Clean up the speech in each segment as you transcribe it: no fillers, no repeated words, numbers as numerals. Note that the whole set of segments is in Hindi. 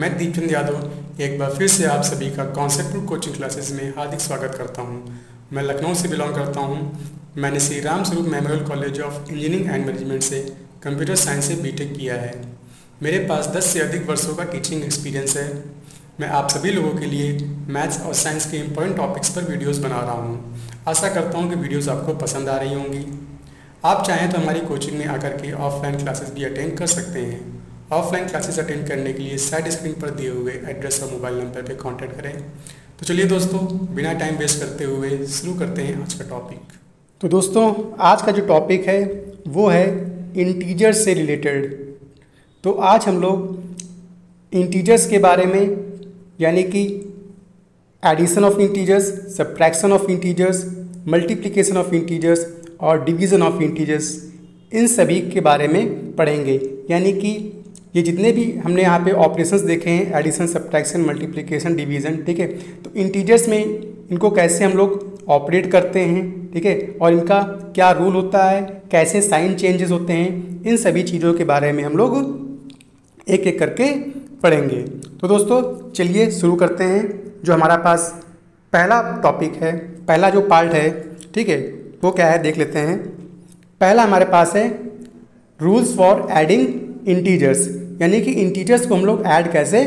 मैं दीपचंद यादव एक बार फिर से आप सभी का कॉन्सेप्ट बुक कोचिंग क्लासेस में हार्दिक स्वागत करता हूं। मैं लखनऊ से बिलोंग करता हूं। मैंने Shri Ram Swaroop memorial college of engineering and management से कंप्यूटर साइंस से बीटेक किया है। मेरे पास 10 से अधिक वर्षों का टीचिंग एक्सपीरियंस है। मैं आप सभी लोगों के लिए मैथ्स और साइंस के इम्पोर्टेंट टॉपिक्स पर वीडियोज़ बना रहा हूँ। आशा करता हूँ कि वीडियोज़ आपको पसंद आ रही होंगी। आप चाहें तो हमारी कोचिंग में आकर के ऑफलाइन क्लासेस भी अटेंड कर सकते हैं। ऑफलाइन क्लासेस अटेंड करने के लिए साइड स्क्रीन पर दिए हुए एड्रेस और मोबाइल नंबर पर कांटेक्ट करें। तो चलिए दोस्तों, बिना टाइम वेस्ट करते हुए शुरू करते हैं आज का टॉपिक। तो दोस्तों, आज का जो टॉपिक है वो है इंटीजर्स से रिलेटेड। तो आज हम लोग इंटीजर्स के बारे में, यानी कि addition of integers, subtraction of integers, multiplication of integers और डिवीज़न ऑफ इंटीजर्स, इन सभी के बारे में पढ़ेंगे। यानी कि ये जितने भी हमने यहाँ पे ऑपरेशंस देखे हैं, एडिशन, सब्ट्रैक्शन, मल्टीप्लिकेशन, डिवीज़न, ठीक है। तो इंटीजर्स में इनको कैसे हम लोग ऑपरेट करते हैं, ठीक है, और इनका क्या रूल होता है, कैसे साइन चेंजेस होते हैं, इन सभी चीज़ों के बारे में हम लोग एक एक करके पढ़ेंगे। तो दोस्तों चलिए शुरू करते हैं। जो हमारा पास पहला टॉपिक है, पहला जो पार्ट है, ठीक है, वो क्या है देख लेते हैं। पहला हमारे पास है रूल्स फॉर एडिंग इंटीजर्स, यानी कि इंटीजर्स को हम लोग ऐड कैसे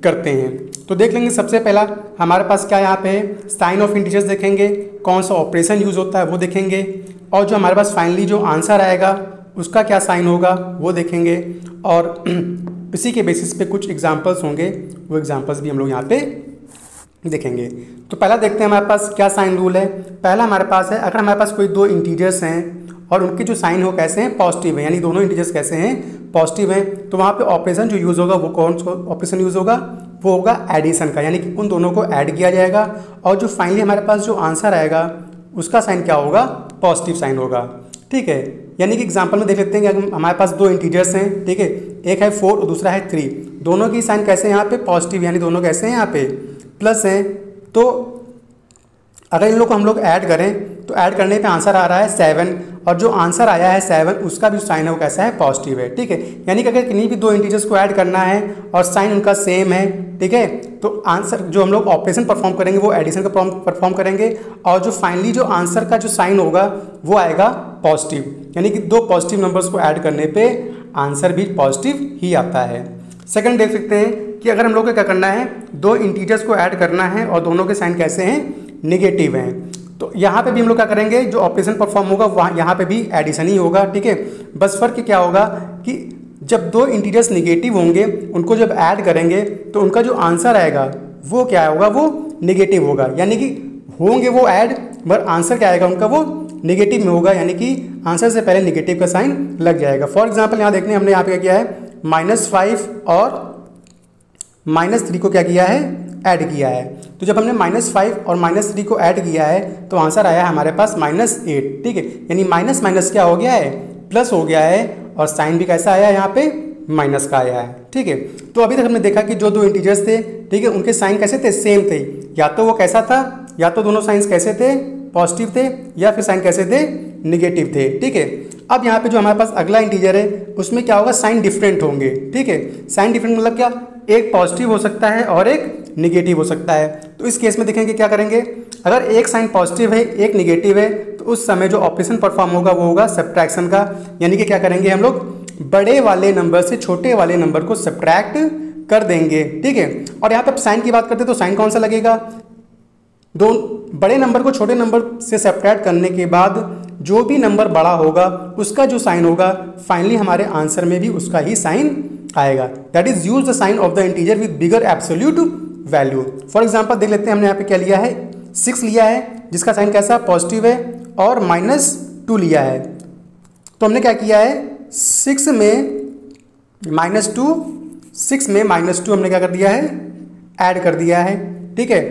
करते हैं। तो देख लेंगे। सबसे पहला हमारे पास क्या यहाँ पे है, साइन ऑफ इंटीजर्स देखेंगे, कौन सा ऑपरेशन यूज़ होता है वो देखेंगे, और जो हमारे पास फाइनली जो आंसर आएगा उसका क्या साइन होगा वो देखेंगे, और इसी के बेसिस पे कुछ एग्जांपल्स होंगे, वो एग्जांपल्स भी हम लोग यहाँ पे देखेंगे। तो पहला देखते हैं हमारे पास क्या साइन रूल है। पहला हमारे पास है, अगर हमारे पास कोई दो इंटीजर्स हैं और उनके जो साइन हो कैसे हैं, पॉजिटिव है, यानी दोनों इंटीजर्स कैसे हैं, पॉजिटिव हैं, तो वहाँ पे ऑपरेशन जो यूज़ होगा वो कौन सा ऑपरेशन यूज़ होगा, वो होगा एडिशन का, यानी कि उन दोनों को ऐड किया जाएगा और जो फाइनली हमारे पास जो आंसर आएगा उसका साइन क्या होगा, पॉजिटिव साइन होगा, ठीक है। यानी कि एग्जाम्पल में देख लेते हैं कि हमारे पास दो इंटीजर्स हैं, ठीक है, एक है 4 और दूसरा है 3, दोनों की साइन कैसे हैं यहाँ पे, पॉजिटिव, यानी दोनों कैसे हैं यहाँ पे प्लस हैं। तो अगर इन लोग को हम लोग ऐड करें तो ऐड करने पे आंसर आ रहा है 7, और जो आंसर आया है 7 उसका भी साइन है वो कैसा है, पॉजिटिव है, ठीक है। यानी कि अगर किन्हीं भी दो इंटीजर्स को ऐड करना है और साइन उनका सेम है, ठीक है, तो आंसर जो हम लोग ऑपरेशन परफॉर्म करेंगे वो एडिशन का परफॉर्म करेंगे, और जो फाइनली जो आंसर का जो साइन होगा वो आएगा पॉजिटिव, यानी कि दो पॉजिटिव नंबर्स को ऐड करने पर आंसर भी पॉजिटिव ही आता है। सेकंड देख सकते हैं कि अगर हम लोग को क्या करना है, दो इंटीजर्स को ऐड करना है और दोनों के साइन कैसे हैं, नेगेटिव हैं, तो यहाँ पे भी हम लोग क्या करेंगे, जो ऑपरेशन परफॉर्म होगा वहाँ यहाँ पे भी एडिशन ही होगा, ठीक है। बस फर्क क्या होगा कि जब दो इंटीजर्स नेगेटिव होंगे उनको जब ऐड करेंगे तो उनका जो आंसर आएगा वो क्या होगा, वो नेगेटिव होगा, यानी कि होंगे वो ऐड पर आंसर क्या आएगा उनका, वो नेगेटिव में होगा, यानी कि आंसर से पहले नेगेटिव का साइन लग जाएगा। फॉर एग्जाम्पल यहाँ देखने हमने यहाँ पे क्या किया है, -5 और -3 को क्या किया है, ऐड किया है। तो जब हमने -5 और -3 को ऐड किया है तो आंसर आया है हमारे पास -8, ठीक है, यानी माइनस माइनस क्या हो गया है, प्लस हो गया है, और साइन भी कैसा आया है यहाँ पे, माइनस का आया है, ठीक है। तो अभी तक हमने देखा कि जो दो इंटीजर्स थे, ठीक है, उनके साइन कैसे थे, सेम थे, या तो वो कैसा था, या तो दोनों साइंस कैसे थे, पॉजिटिव थे, या फिर साइन कैसे थे, निगेटिव थे, ठीक है। अब यहाँ पे जो हमारे पास अगला इंटीजर है उसमें क्या होगा, साइन डिफरेंट होंगे, ठीक है। साइन डिफरेंट मतलब क्या, एक पॉजिटिव हो सकता है और एक निगेटिव हो सकता है। तो इस केस में देखेंगे क्या करेंगे, अगर एक साइन पॉजिटिव है एक निगेटिव है तो उस समय जो ऑपरेशन परफॉर्म होगा वो होगा सब्ट्रैक्शन का, यानी कि क्या करेंगे हम लोग, बड़े वाले नंबर से छोटे वाले नंबर को सब्ट्रैक्ट कर देंगे, ठीक है। और यहाँ पर साइन की बात करते हैं तो साइन कौन सा लगेगा, दो बड़े नंबर को छोटे नंबर से सब्ट्रैक्ट करने के बाद जो भी नंबर बड़ा होगा उसका जो साइन होगा फाइनली हमारे आंसर में भी उसका ही साइन आएगा। That is use the sign of the integer with bigger absolute value. For example देख लेते हैं, हमने यहाँ पे क्या लिया है, 6 लिया है जिसका साइन कैसा पॉजिटिव है, और -2 लिया है। तो हमने क्या किया है, 6 में -2 हमने क्या कर दिया है, ऐड कर दिया है, ठीक है।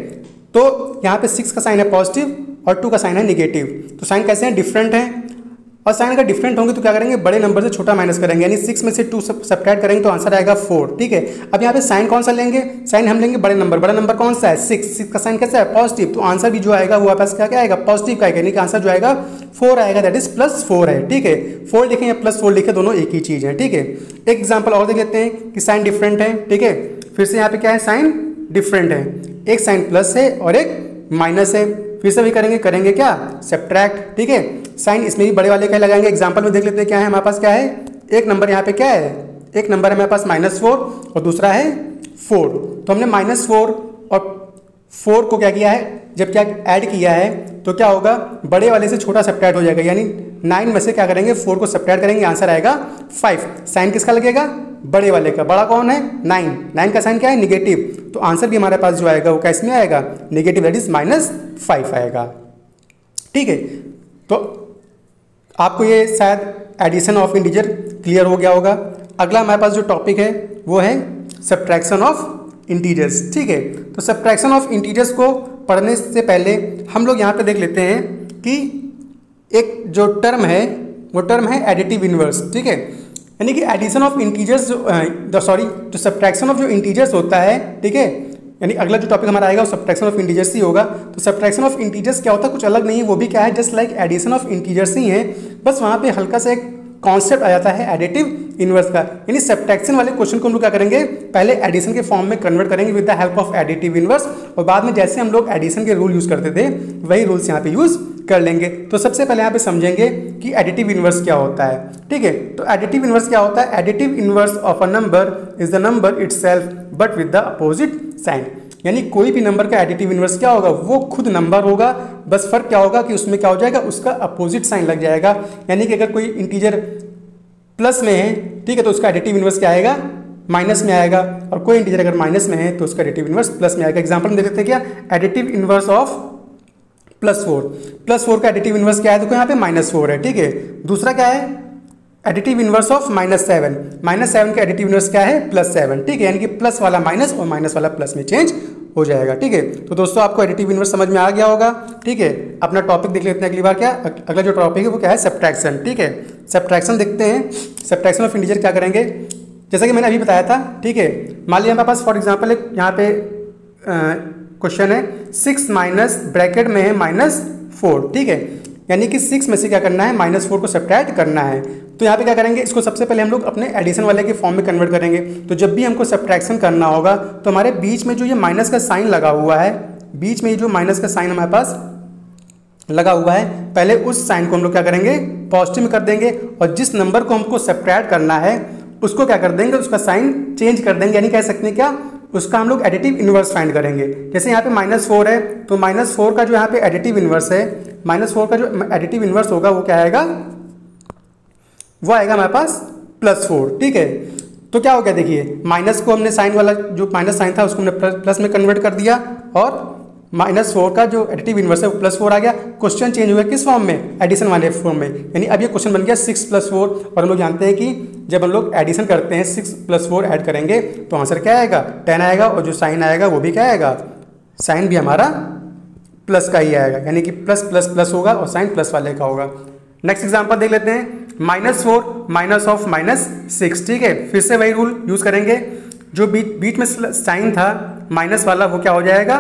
तो यहाँ पे 6 का साइन है पॉजिटिव और 2 का साइन है निगेटिव, तो साइन कैसे हैं, डिफरेंट हैं, और साइन अगर डिफरेंट होंगे तो क्या करेंगे, बड़े नंबर से छोटा माइनस करेंगे, यानी 6 में से 2 सब्ट्रैक्ट करेंगे तो आंसर आएगा 4, ठीक है। अब यहाँ पे साइन कौन सा लेंगे, साइन हम लेंगे बड़ा नंबर कौन सा है, 6 का साइन कैसा है, पॉजिटिव, तो आंसर भी जो आएगा वो आपके पास क्या आएगा, पॉजिटिव का आएगा, यानी कि आंसर जो आएगा 4 आएगा, दैट इज +4 है, ठीक है। 4 लिखें या +4 लिखें दोनों एक ही चीज़ है, ठीक है। एक एग्जाम्पल और देख लेते हैं कि साइन डिफरेंट है, ठीक है। फिर से यहाँ पे क्या है, साइन डिफरेंट है, एक साइन प्लस है और एक माइनस है। फिर से भी करेंगे क्या, सब्ट्रैक्ट। ठीक है, साइन इसमें भी बड़े वाले का लगाएंगे। एग्जाम्पल में देख लेते हैं क्या है हमारे पास, क्या है, एक नंबर यहाँ पे क्या है, एक नंबर है हमारे पास -4 और दूसरा है 4। तो हमने -4 और 4 को क्या किया है, जब क्या ऐड किया है तो क्या होगा, बड़े वाले से छोटा सब्ट्रैक्ट हो जाएगा, यानी 9 में से क्या करेंगे, 4 को सब्ट्रैक्ट करेंगे, आंसर आएगा 5। साइन किसका लगेगा, बड़े वाले का। बड़ा कौन है, 9 का साइन क्या है, निगेटिव। तो आंसर भी हमारे पास जो आएगा वो कैसे में आएगा, निगेटिव, दैट इज -5 आएगा। ठीक है, तो आपको ये शायद एडिशन ऑफ इंटीजर क्लियर हो गया होगा। अगला हमारे पास जो टॉपिक है वो है सब्ट्रैक्शन ऑफ इंटीजर्स। ठीक है, तो सब्ट्रैक्शन ऑफ इंटीजर्स को पढ़ने से पहले हम लोग यहाँ पे देख लेते हैं कि एक जो टर्म है वो टर्म है एडिटिव इनवर्स। ठीक है, यानी कि एडिशन ऑफ इंटीजर्स जो सब्ट्रैक्शन ऑफ जो इंटीजर्स होता है, ठीक है, यानी अगला जो टॉपिक हमारा आएगा वो सब्ट्रैक्शन ऑफ इंटीजर्स ही होगा। तो सब्ट्रैक्शन ऑफ इंटीजर्स क्या होता है, कुछ अलग नहीं है, वो भी क्या है, just like addition of integers ही है, बस वहाँ पे हल्का सा एक कॉन्सेप्ट आ जाता है एडिटिव इनवर्स का। यानी सब्ट्रैक्शन वाले क्वेश्चन को हम लोग क्या करेंगे, पहले एडिशन के फॉर्म में कन्वर्ट करेंगे with the help of additive inverse, और बाद में जैसे हम लोग एडिशन के रूल यूज करते थे वही रूल्स यहाँ पे यूज कर लेंगे। तो सबसे पहले यहाँ पे समझेंगे कि एडिटिव इनवर्स क्या होता है। ठीक है, तो एडिटिव इनवर्स क्या होता है, additive inverse of a number is the number itself but with the opposite sign. यानी कोई भी नंबर का एडिटिव इनवर्स क्या होगा, वो खुद नंबर होगा, बस फर्क क्या होगा कि उसमें क्या हो जाएगा, उसका अपोजिट साइन लग जाएगा। यानी कि अगर कोई इंटीजर प्लस में है, ठीक है, तो उसका एडिटिव इनवर्स क्या आएगा, माइनस में आएगा, और कोई इंटीजर अगर माइनस में है तो उसका एडिटिव इनवर्स प्लस में आएगा। एग्जांपल में देख लेते हैं क्या, एडिटिव इनवर्स ऑफ +4 का एडिटिव इनवर्स क्या है, देखो यहाँ पे -4 है। ठीक है, दूसरा क्या है, एडिटिव इनवर्स ऑफ -7 का एडिटिव इनवर्स क्या है, +7। ठीक है, यानी कि प्लस वाला माइनस और माइनस वाला प्लस में चेंज हो जाएगा। ठीक है, तो दोस्तों आपको एडिटिव इनवर्स समझ में आ गया होगा। ठीक है, अपना टॉपिक देख लेते हैं अगली बार। क्या अगला जो टॉपिक है वो क्या है, सब्ट्रैक्शन। ठीक है, सब्ट्रैक्शन देखते हैं, सब्ट्रैक्शन ऑफ इंटीजर क्या करेंगे, जैसा कि मैंने अभी बताया था। ठीक है, मान लिया हमारे पास फॉर एग्जाम्पल एक यहाँ पे क्वेश्चन है, 6 माइनस ब्रैकेट में है -4। ठीक है, यानी कि 6 में से क्या करना है, -4 को सब्ट्रैक्ट करना है। तो यहाँ पे क्या करेंगे, इसको सबसे पहले हम लोग अपने एडिशन वाले के फॉर्म में कन्वर्ट करेंगे। तो जब भी हमको सब्ट्रैक्शन करना होगा तो हमारे बीच में जो ये माइनस का साइन लगा हुआ है, बीच में ये जो माइनस का साइन हमारे पास लगा हुआ है, पहले उस साइन को हम लोग क्या करेंगे, पॉजिटिव में कर देंगे, और जिस नंबर को हमको सब्ट्रैक्ट करना है उसको क्या कर देंगे, उसका साइन चेंज कर देंगे। यानी कह सकते हैं क्या, उसका हम लोग एडिटिव इनवर्स फाइंड करेंगे। जैसे यहाँ पे -4 है तो -4 का जो यहाँ पे एडिटिव इनवर्स है, -4 का जो एडिटिव इनवर्स होगा वो क्या आएगा, वो आएगा हमारे पास +4। ठीक है, तो क्या हो गया, देखिए माइनस को हमने साइन वाला जो माइनस साइन था उसको हमने प्लस में कन्वर्ट कर दिया, और -4 का जो एडिटिव इनवर्स है वो +4 आ गया। क्वेश्चन चेंज हो गया किस फॉर्म में, एडिशन वाले फॉर्म में। यानी अब ये क्वेश्चन बन गया 6 + 4, और हम लोग जानते हैं कि जब हम लोग एडिशन करते हैं 6 + 4 ऐड करेंगे तो आंसर क्या आएगा, 10 आएगा, और जो साइन आएगा वो भी क्या आएगा, साइन भी हमारा प्लस का ही आएगा। यानी कि प्लस प्लस प्लस होगा और साइन प्लस वाले का होगा। नेक्स्ट एग्जांपल देख लेते हैं, -4 माइनस ऑफ -6। ठीक है, फिर से वही रूल यूज करेंगे, जो बीच में साइन था माइनस वाला वो क्या हो जाएगा,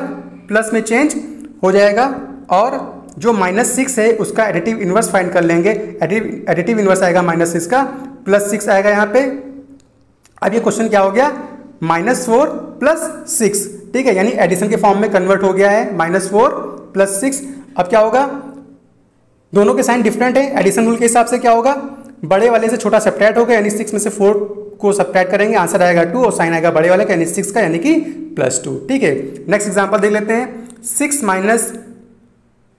प्लस में चेंज हो जाएगा, और जो -6 है उसका एडिटिव इनवर्स फाइंड कर लेंगे। एडिटिव इनवर्स आएगा -6 का, +6 आएगा यहाँ पे। अब ये क्वेश्चन क्या हो गया, -4 + 6। ठीक है, यानी एडिशन के फॉर्म में कन्वर्ट हो गया है, -4 + 6। अब क्या होगा, दोनों के साइन डिफरेंट है, एडिशन रूल के हिसाब से क्या होगा, बड़े वाले से छोटा सब्ट्रैक्ट होगा, यानी 6 में से 4 को सब्ट्रैक्ट करेंगे, आंसर आएगा 2, और साइन आएगा बड़े वाले का यानी 6 का, यानी कि +2। ठीक है, नेक्स्ट एग्जांपल देख लेते हैं, 6 माइनस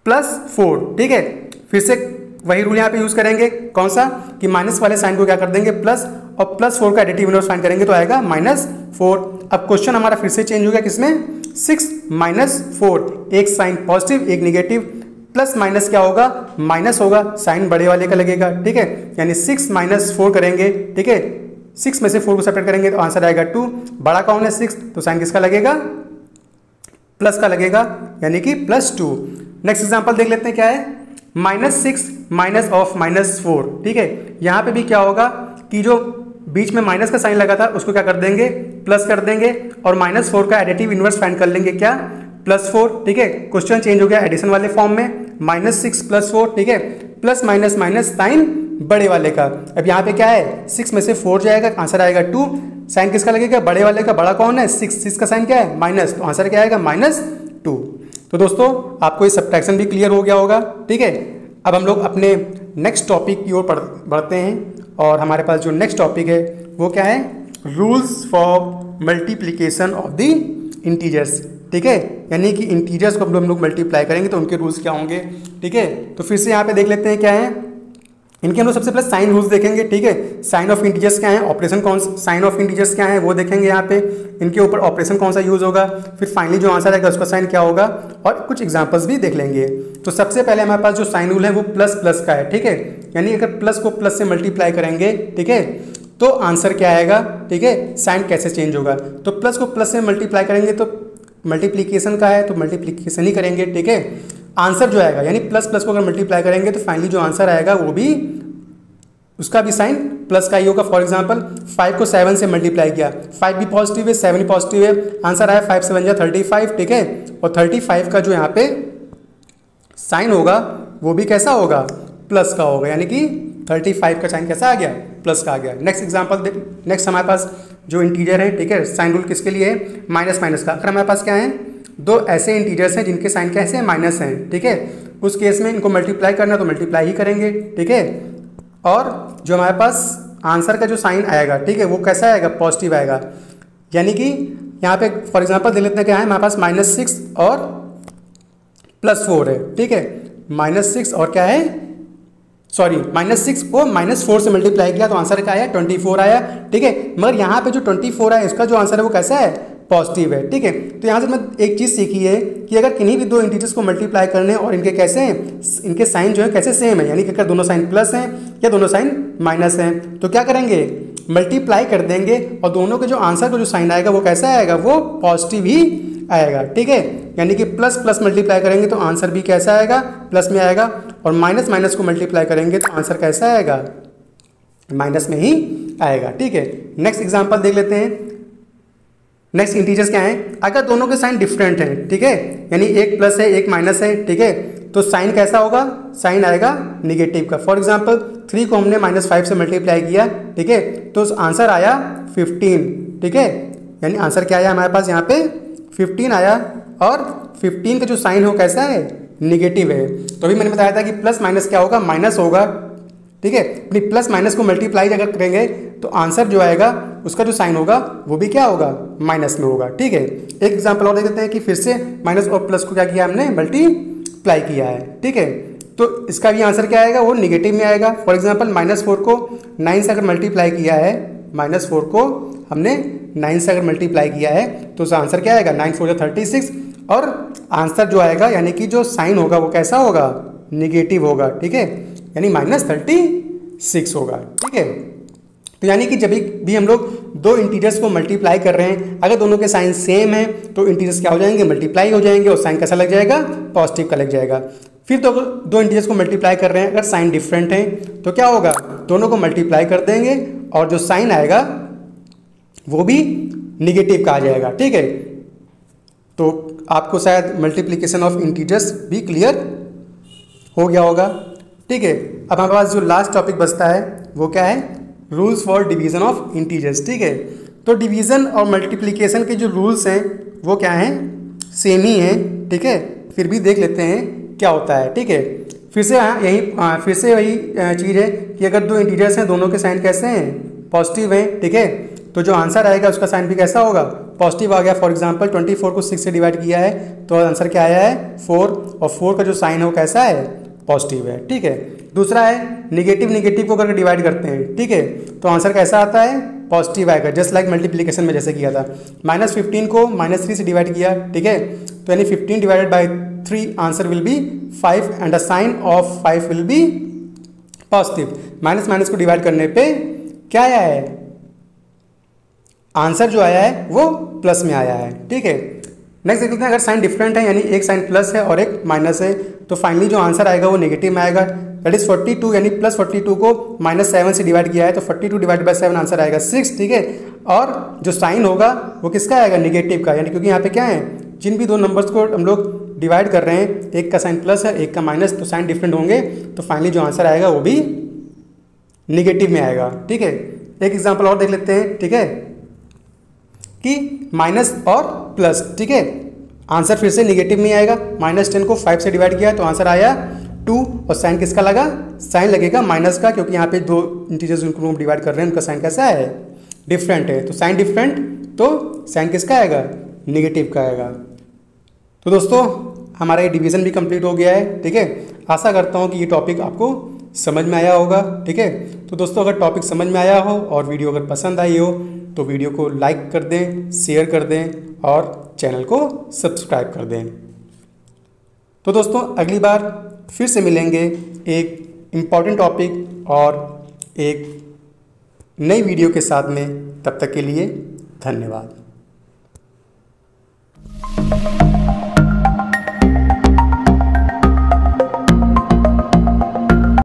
+4। ठीक है, फिर से वही रूल यहाँ पे यूज करेंगे, कौन सा, कि माइनस वाले साइन को क्या कर देंगे प्लस, और +4 का एडिटिव इनवर्स फाइंड करेंगे तो आएगा -4। अब क्वेश्चन हमारा फिर से चेंज हो गया, किसमें, 6 - 4, एक साइन पॉजिटिव एक निगेटिव, प्लस माइनस क्या होगा, माइनस होगा, साइन बड़े वाले का लगेगा। ठीक है, यानी 6 - 4 करेंगे। ठीक है, 6 में से 4 को सेपरेट करेंगे तो आंसर आएगा 2। बड़ा कौन है, 6, तो साइन किसका लगेगा, प्लस का लगेगा, यानी कि +2। नेक्स्ट एग्जांपल देख लेते हैं क्या है, -6 माइनस ऑफ -4। ठीक है, यहाँ पे भी क्या होगा कि जो बीच में माइनस का साइन लगा था उसको क्या कर देंगे, प्लस कर देंगे, और -4 का एडिटिव इनवर्स फाइंड कर लेंगे, क्या, +4। ठीक है, क्वेश्चन चेंज हो गया एडिशन वाले फॉर्म में, -6 + 4। ठीक है, प्लस माइनस माइनस साइन बड़े वाले का। अब यहाँ पे क्या है, 6 में से 4 जाएगा, आंसर आएगा 2। साइन किसका लगेगा, बड़े वाले का। बड़ा कौन है, 6 का साइन क्या है, माइनस, तो आंसर क्या आएगा, -2। तो दोस्तों आपको ये सब्ट्रैक्शन भी क्लियर हो गया होगा। ठीक है, अब हम लोग अपने नेक्स्ट टॉपिक की ओर बढ़ते हैं और हमारे पास जो नेक्स्ट टॉपिक है वो क्या है, rules for multiplication of the integers. ठीक है, यानी कि इंटीजर्स को हम लोग मल्टीप्लाई करेंगे तो उनके रूल्स क्या होंगे। ठीक है, तो फिर से यहाँ पे देख लेते हैं क्या है इनके। हम लोग सबसे पहले साइन रूल्स देखेंगे। ठीक है, साइन ऑफ इंटीजर्स क्या है, ऑपरेशन कौन, साइन ऑफ इंटीजर्स क्या है वो देखेंगे यहाँ पे, इनके ऊपर ऑपरेशन कौन सा यूज होगा, फिर फाइनली जो आंसर आएगा उसका साइन क्या होगा, और कुछ एग्जांपल्स भी देख लेंगे। तो सबसे पहले हमारे पास जो साइन रूल है वो प्लस प्लस का है। ठीक है, यानी अगर प्लस को प्लस से मल्टीप्लाई करेंगे, ठीक है, तो आंसर क्या आएगा। ठीक है, साइन कैसे चेंज होगा, तो प्लस को प्लस से मल्टीप्लाई करेंगे तो मल्टीप्लिकेशन का है तो मल्टीप्लिकेशन ही करेंगे। ठीक है, आंसर जो आएगा यानी प्लस प्लस को अगर मल्टीप्लाई करेंगे तो फाइनली जो आंसर आएगा वो भी उसका भी साइन प्लस का ही होगा। फॉर एग्जांपल 5 को 7 से मल्टीप्लाई किया, 5 भी पॉजिटिव है 7 भी पॉजिटिव है, आंसर आया 5 से बन जाए 35। ठीक है, और 35 का जो यहाँ पे साइन होगा वो भी कैसा होगा, प्लस का होगा, यानी कि 35 का साइन कैसा आ गया, प्लस का आ गया। नेक्स्ट एग्जांपल, नेक्स्ट हमारे पास जो इंटीजर है, ठीक है, साइन रूल किसके लिए है, माइनस माइनस का। अगर हमारे पास क्या है, दो ऐसे इंटीजर्स हैं जिनके साइन कैसे हैं, माइनस हैं। ठीक है, उस केस में इनको मल्टीप्लाई करना तो मल्टीप्लाई ही करेंगे। ठीक है, और जो हमारे पास आंसर का जो साइन आएगा, ठीक है, वो कैसा आएगा, पॉजिटिव आएगा। यानी कि यहाँ पे फॉर एग्जांपल दे लेते हैं क्या है हमारे पास -6 और +4 है। ठीक है, -6 और क्या है, सॉरी -6 को -4 से मल्टीप्लाई किया तो आंसर क्या आया, 24 आया। ठीक है, मगर यहाँ पे जो 24 आया इसका जो आंसर है वो कैसा है, पॉजिटिव है। ठीक है, तो यहाँ से मैं एक चीज़ सीखी है कि अगर किन्हीं भी दो इंटीजर्स को मल्टीप्लाई करने और इनके कैसे हैं, इनके साइन जो है कैसे सेम है, यानी कि अगर दोनों साइन प्लस हैं या दोनों साइन माइनस हैं तो क्या करेंगे, मल्टीप्लाई कर देंगे और दोनों के जो आंसर का जो साइन आएगा वो कैसा आएगा, वो पॉजिटिव ही आएगा। ठीक है, यानी कि प्लस प्लस मल्टीप्लाई करेंगे तो आंसर भी कैसा आएगा, प्लस में आएगा, और माइनस माइनस को मल्टीप्लाई करेंगे तो आंसर कैसा आएगा, माइनस में ही आएगा। ठीक है, नेक्स्ट एग्जांपल देख लेते हैं। नेक्स्ट इंटीजर्स क्या हैं, अगर दोनों के साइन डिफरेंट हैं, ठीक है, यानी एक प्लस है एक माइनस है, ठीक है, तो साइन कैसा होगा, साइन आएगा निगेटिव का। फॉर एग्जांपल 3 को हमने -5 से मल्टीप्लाई किया, ठीक है, तो आंसर आया 15। ठीक है, यानी आंसर क्या आया हमारे पास यहाँ पे 15 आया, और 15 का जो साइन हो कैसा है, निगेटिव है। तो अभी मैंने बताया था कि प्लस माइनस क्या होगा, माइनस होगा। ठीक है, अपनी प्लस माइनस को मल्टीप्लाई अगर करेंगे तो आंसर जो आएगा उसका जो साइन होगा वो भी क्या होगा, माइनस में होगा। ठीक है, एक एग्जांपल और देख देते हैं कि फिर से माइनस और प्लस को क्या किया हमने, मल्टीप्लाई किया है। ठीक है, तो इसका भी आंसर क्या आएगा, वो निगेटिव में आएगा। फॉर एग्जांपल -4 को 9 से अगर मल्टीप्लाई किया है, -4 को हमने 9 से अगर मल्टीप्लाई किया है तो उसका आंसर क्या आएगा, 9 4 36, और आंसर जो आएगा यानी कि जो साइन होगा वो कैसा होगा, निगेटिव होगा। ठीक है, यानी -36 होगा। ठीक है, तो यानी कि जब भी हम लोग दो इंटीजर्स को मल्टीप्लाई कर रहे हैं, अगर दोनों के साइन सेम है तो इंटीजर्स क्या हो जाएंगे, मल्टीप्लाई हो जाएंगे, और साइन कैसा लग जाएगा, पॉजिटिव का लग जाएगा। फिर तो दो इंटीजर्स को मल्टीप्लाई कर रहे हैं, अगर साइन डिफरेंट है तो क्या होगा, दोनों को मल्टीप्लाई कर देंगे और जो साइन आएगा वो भी निगेटिव का आ जाएगा। ठीक है, तो आपको शायद मल्टीप्लिकेशन ऑफ इंटीजर्स भी क्लियर हो गया होगा। ठीक है, अब हमारे पास जो लास्ट टॉपिक बचता है वो क्या है, rules for division of integers. ठीक है, तो डिवीजन और मल्टीप्लिकेशन के जो रूल्स हैं वो क्या हैं, सेम ही हैं। ठीक है, फिर भी देख लेते हैं क्या होता है। ठीक है, फिर से वही चीज़ है कि अगर दो इंटीजर्स हैं, दोनों के साइन कैसे हैं, पॉजिटिव हैं। ठीक है, तो जो आंसर आएगा उसका साइन भी कैसा होगा, पॉजिटिव आ गया। फॉर एग्जांपल 24 को 6 से डिवाइड किया है तो आंसर क्या आया है, 4, और 4 का जो साइन है वो कैसा है, पॉजिटिव है। ठीक है, दूसरा है निगेटिव निगेटिव को अगर डिवाइड करते हैं, ठीक है, तो आंसर कैसा आता है, पॉजिटिव आएगा, जस्ट लाइक मल्टीप्लिकेशन में जैसे किया था। -15 को -3 से डिवाइड किया, ठीक है, तो यानी 15 divided by 3 answer will be 5 and the sign of 5 will be positive. Minus minus को डिवाइड करने पे क्या आया है, आंसर जो आया है वो प्लस में आया है। ठीक है, नेक्स्ट देखते हैं, अगर साइन डिफरेंट है यानी एक साइन प्लस है और एक माइनस है तो फाइनली जो आंसर आएगा वो नेगेटिव में आएगा। दैट इज 42, यानी +42 को -7 से डिवाइड किया है तो 42 डिवाइड बाई 7 आंसर आएगा 6। ठीक है, और जो साइन होगा वो किसका आएगा, निगेटिव का, यानी क्योंकि यहाँ पे क्या है, जिन भी दो नंबर्स को हम लोग डिवाइड कर रहे हैं, एक का साइन प्लस है एक का माइनस, तो साइन डिफरेंट होंगे तो फाइनली जो आंसर आएगा वो भी निगेटिव में आएगा। ठीक है, एक एग्जांपल और देख लेते हैं। ठीक है, कि माइनस और प्लस। ठीक है, आंसर फिर से निगेटिव में आएगा। -10 को 5 से डिवाइड किया तो आंसर आया 2, और साइन किसका लगा? साइन लगेगा माइनस का, क्योंकि यहाँ पे दो इंटीजर्स उनको हम डिवाइड कर रहे हैं, उनका साइन कैसा है? डिफरेंट है। तो साइन डिफरेंट, तो साइन किसका आएगा? निगेटिव का आएगा। तो दोस्तों हमारा ये डिवीज़न भी कंप्लीट हो गया है। ठीक है, आशा करता हूँ कि ये टॉपिक आपको समझ में आया होगा। ठीक है, तो दोस्तों अगर टॉपिक समझ में आया हो और वीडियो अगर पसंद आई हो तो वीडियो को लाइक कर दें, शेयर कर दें और चैनल को सब्सक्राइब कर दें। तो दोस्तों अगली बार फिर से मिलेंगे एक इम्पॉर्टेंट टॉपिक और एक नई वीडियो के साथ में। तब तक के लिए धन्यवाद।